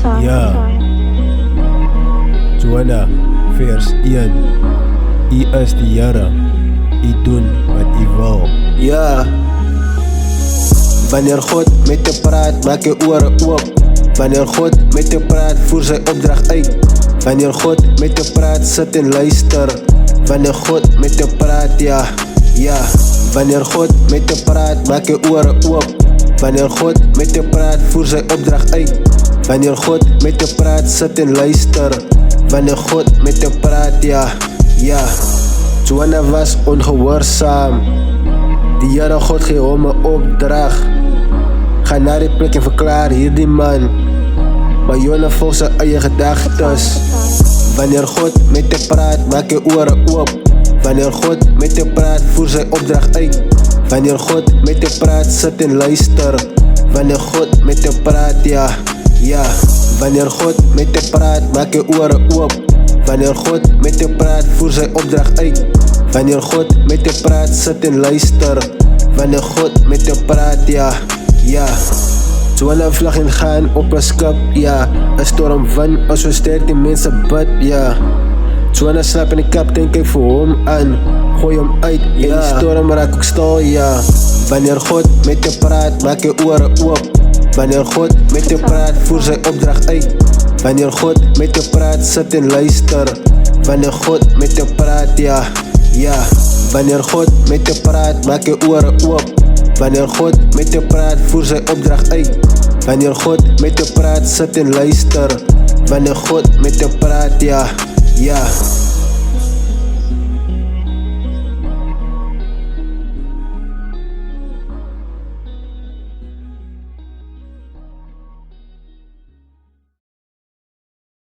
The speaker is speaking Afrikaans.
Ja, Joanna, vers 1. U is die Here, u doen wat u wil. Ja. Wanneer God met je praat, maak je oren oop. Wanneer God met je praat, voer zijn opdracht uit. Wanneer God met je praat, zit en luister. Wanneer God met je praat, ja, ja. Wanneer God met je praat, maak je oren oop. Wanneer God met je praat, voer zijn opdracht uit. Wanneer God met je praat, zit en luister. Wanneer God met je praat, ja, ja. Joanna was ongehoorzaam. Die Here God gee hom 'n opdrag. Ga naar die plek en verklaar hierdie man. Maar Joanna volg sy eie gedagtes. Wanneer God met je praat, maak je oren oop. Wanneer God met je praat, voer sy opdracht uit. Wanneer God met je praat, sit en luister. Wanneer God met je praat, ja, ja. Wanneer God met je praat, maak je oren oop. Wanneer God met je praat, voer sy opdracht uit. Wanneer God met je praat, sit en luister. Wanneer God met je praat, ja, ja. Joanna vlug en gaan op 'n skip, ja. 'n stormwind as versterk die mense bid, ja. Joanna slaap in die kaptein kyk vir hom aan. Gooi hom uit, ja. En die storm raak ook stil, ja. Wanneer God met je praat, maak je oren oop. Wanneer God met je praat, voer sy opdracht uit. Wanneer God met je praat, sit en luister. Wanneer God met je praat, ja, ja. Wanneer God met je praat, maak je oren oop. Wanneer God met je praat, voer sy opdracht uit. Wanneer God met je praat, sit en luister. Wanneer God met je praat, ja, ja.